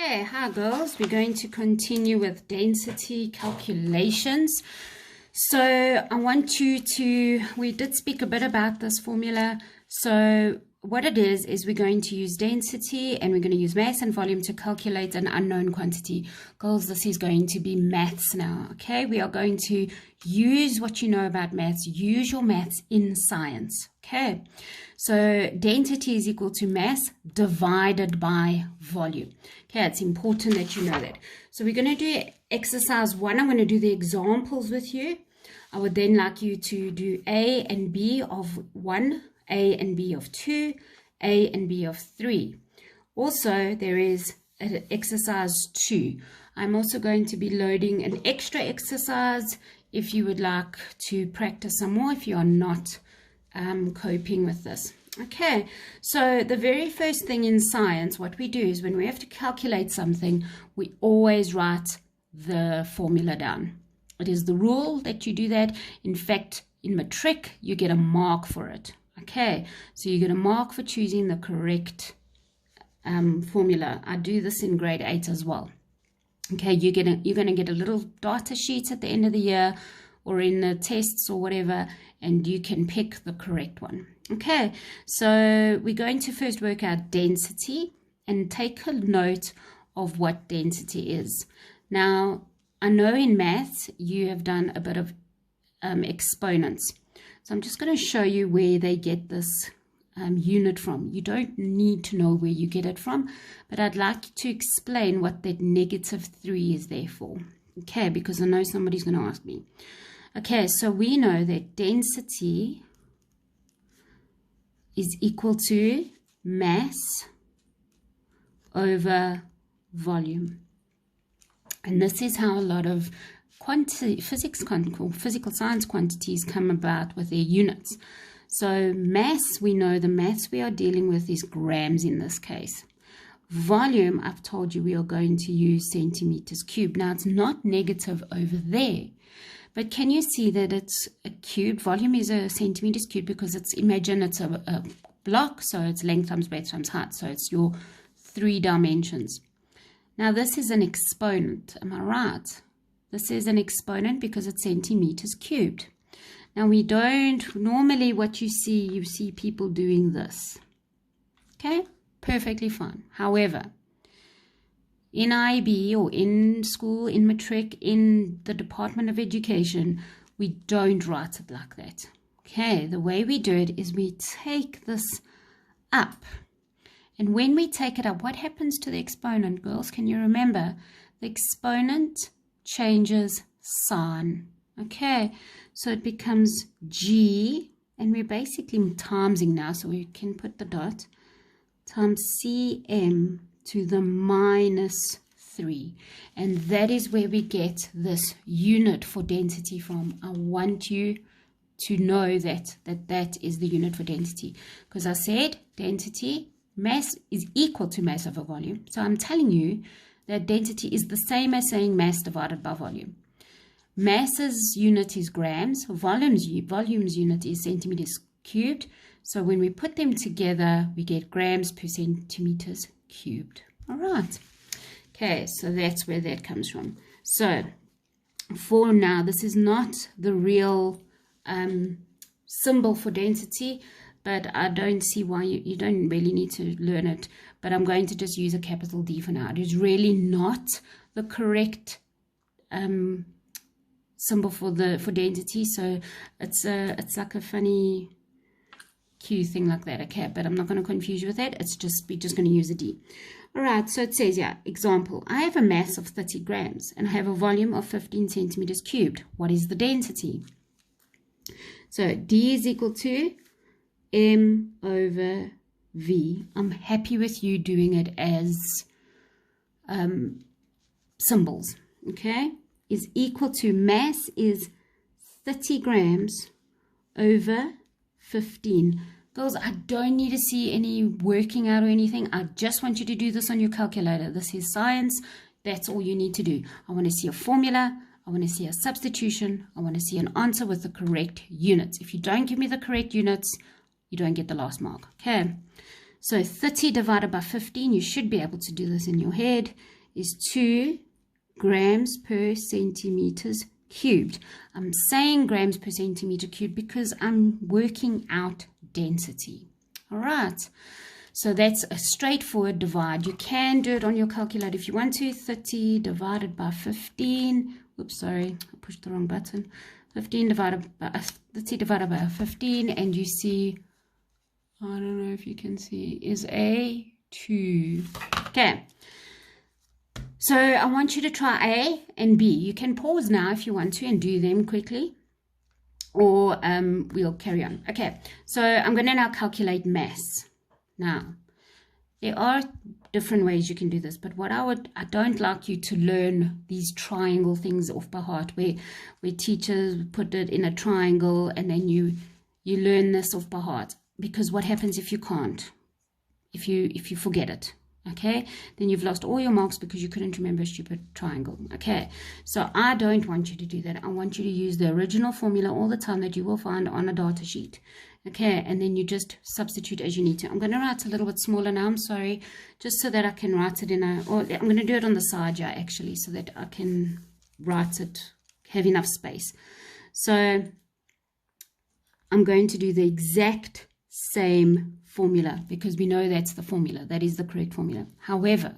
Okay, hi girls, we're going to continue with density calculations. So I want you to, we did speak a bit about this formula. So what it is we're going to use density and we're going to use mass and volume to calculate an unknown quantity. Girls, this is going to be maths now, okay? We are going to use what you know about maths, use your maths in science, okay? So density is equal to mass divided by volume. Okay, it's important that you know that. So we're going to do exercise 1. I'm going to do the examples with you. I would then like you to do A and B of 1, A and B of 2, A and B of 3. Also, there is exercise 2. I'm also going to be loading an extra exercise if you would like to practice some more, if you are not coping with this. Okay, so the very first thing in science, what we do is when we have to calculate something, we always write the formula down. It is the rule that you do that. In fact, in matric, you get a mark for it. Okay, so you get a mark for choosing the correct formula. I do this in grade 8 as well. Okay, you're going to get a little data sheet at the end of the year or in the tests or whatever, and you can pick the correct one. Okay, so we're going to first work out density and take a note of what density is. Now, I know in maths you have done a bit of exponents. So I'm just going to show you where they get this unit from. You don't need to know where you get it from, but I'd like to explain what that -3 is there for. Okay, because I know somebody's going to ask me. Okay, so we know that density is equal to mass over volume. And this is how a lot of physical science quantities come about with their units. So mass, we know the mass we are dealing with is grams in this case. Volume, I've told you we are going to use centimeters cubed. Now it's not negative over there, but can you see that it's a cube? Volume is a centimeters cubed because it's, imagine it's a block, so it's length times breadth times height, so it's your 3 dimensions. Now this is an exponent, am I right? This is an exponent because it's centimeters cubed. Now we don't, normally what you see people doing this. Okay, perfectly fine. However, in IB or in school, in matric, in the Department of Education, we don't write it like that. Okay, the way we do it is we take this up. And when we take it up, what happens to the exponent, girls? Can you remember? The exponent changes sign. Okay, so it becomes G, and we're basically timesing now, so we can put the dot, times CM to the -3. And that is where we get this unit for density from. I want you to know that is the unit for density. Because I said density, mass is equal to mass over volume. So I'm telling you that density is the same as saying mass divided by volume. Mass's unit is grams, volume's unit is centimeters cubed. So when we put them together, we get grams per centimeters cubed. All right. Okay, so that's where that comes from. So for now, this is not the real symbol for density, but I don't see why you don't really need to learn it. But I'm going to just use a capital D for now. It is really not the correct symbol for density. So it's like a funny Q thing like that. Okay, but I'm not going to confuse you with that. We're just going to use a D. All right. So it says here, example: I have a mass of 30 grams and I have a volume of 15 centimeters cubed. What is the density? So D is equal to M over V. I'm happy with you doing it as symbols, okay? Is equal to mass is 30 grams over 15. Girls, I don't need to see any working out or anything. I just want you to do this on your calculator. This is science. That's all you need to do. I want to see a formula. I want to see a substitution. I want to see an answer with the correct units. If you don't give me the correct units, you don't get the last mark. Okay, so 30 divided by 15, you should be able to do this in your head, is 2 grams per centimeters cubed. I'm saying grams per centimeter cubed because I'm working out density. All right. So that's a straightforward divide. You can do it on your calculator if you want to. 30 divided by 15. Oops, sorry, I pushed the wrong button. 15 divided by 30 divided by 15, and you see, I don't know if you can see, is a 2. Okay. So I want you to try A and B. You can pause now if you want to and do them quickly, or we'll carry on. Okay. So I'm going to now calculate mass. Now, there are different ways you can do this, but what I don't like you to learn these triangle things off by heart, where teachers put it in a triangle and then you learn this off by heart, because what happens if you can't, if you forget it? Okay, then you've lost all your marks because you couldn't remember a stupid triangle. Okay, so I don't want you to do that. I want you to use the original formula all the time that you will find on a data sheet. Okay, and then you just substitute as you need to. I'm going to write a little bit smaller now, I'm sorry, just so that I can write it in or I'm going to do it on the side, yeah, actually, so that I can write it, have enough space. So I'm going to do the exact same formula because we know that's the formula. That is the correct formula. However,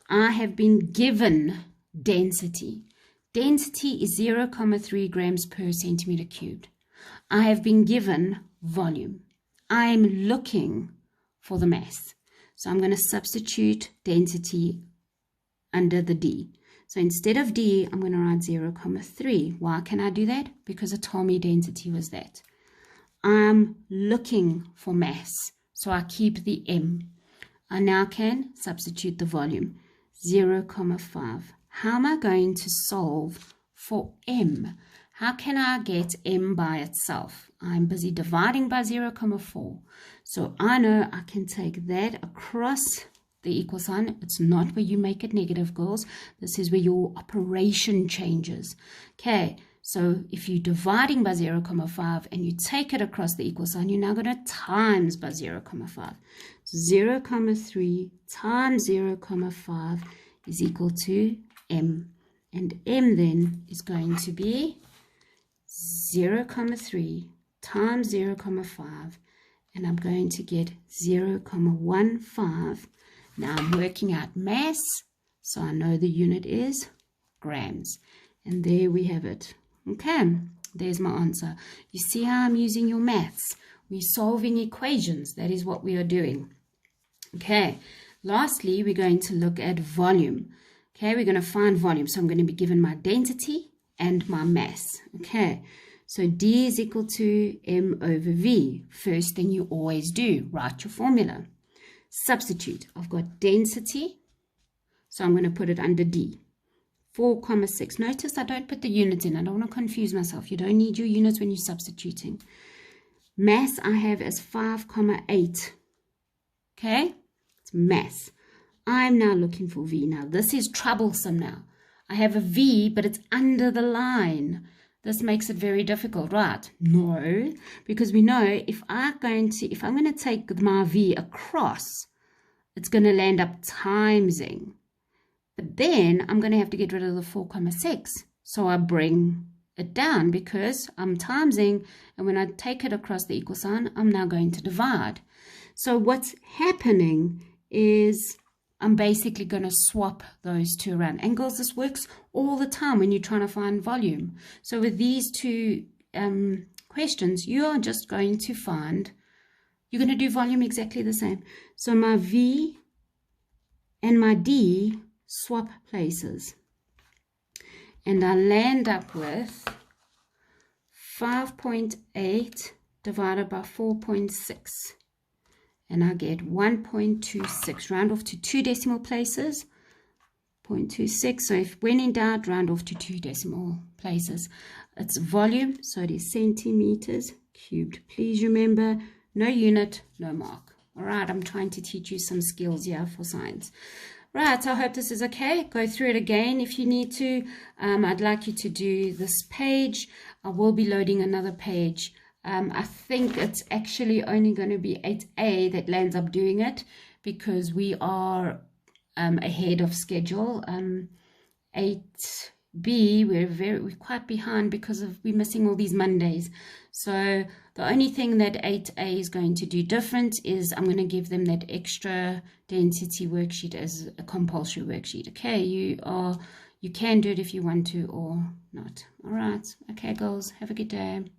I have been given density. Density is 0,3 grams per centimeter cubed. I have been given volume. I am looking for the mass. So I'm going to substitute density under the D. So instead of D, I'm going to write 0,3. Why can I do that? Because it told me density was that. I'm looking for mass, so I keep the M. I now can substitute the volume, 0,5. How am I going to solve for M? How can I get M by itself? I'm busy dividing by 0,4. So I know I can take that across the equal sign. It's not where you make it negative, girls. This is where your operation changes. Okay. So if you're dividing by 0,5 and you take it across the equal sign, you're now going to times by 0,5. So 0,3 times 0,5 is equal to M. And M then is going to be 0,3 times 0,5. And I'm going to get 0,15. Now I'm working out mass, so I know the unit is grams. And there we have it. Okay, there's my answer. You see how I'm using your maths? We're solving equations. That is what we are doing. Okay, lastly, we're going to look at volume. Okay, we're going to find volume. So I'm going to be given my density and my mass. Okay, so D is equal to M over V. First thing you always do, write your formula. Substitute. I've got density, so I'm going to put it under D. 4,6. Notice I don't put the units in. I don't want to confuse myself. You don't need your units when you're substituting. Mass I have as 5,8. Okay? It's mass. I'm now looking for V. Now, this is troublesome now. I have a V, but it's under the line. This makes it very difficult, right? No, because we know if I'm going to take my V across, it's going to land up timesing. But then I'm going to have to get rid of the 4,6. So I bring it down because I'm timesing, and when I take it across the equal sign, I'm now going to divide. So what's happening is I'm basically going to swap those two around. And girls, this works all the time when you're trying to find volume. So with these two questions, you are just going to find, you're going to do volume exactly the same. So my V and my D swap places, and I land up with 5.8 divided by 4.6, and I get 1.26. Round off to 2 decimal places, 0.26. So if when in doubt, round off to 2 decimal places. It's volume, so it is centimeters cubed. Please remember, no unit, no mark. All right, I'm trying to teach you some skills here for science. Right, I hope this is okay. Go through it again if you need to. I'd like you to do this page. I will be loading another page. I think it's actually only going to be 8A that lands up doing it, because we are ahead of schedule. 8B, we're quite behind because we're missing all these Mondays. So the only thing that 8A is going to do different is I'm going to give them that extra density worksheet as a compulsory worksheet. Okay, you can do it if you want to or not. All right. Okay, girls, have a good day.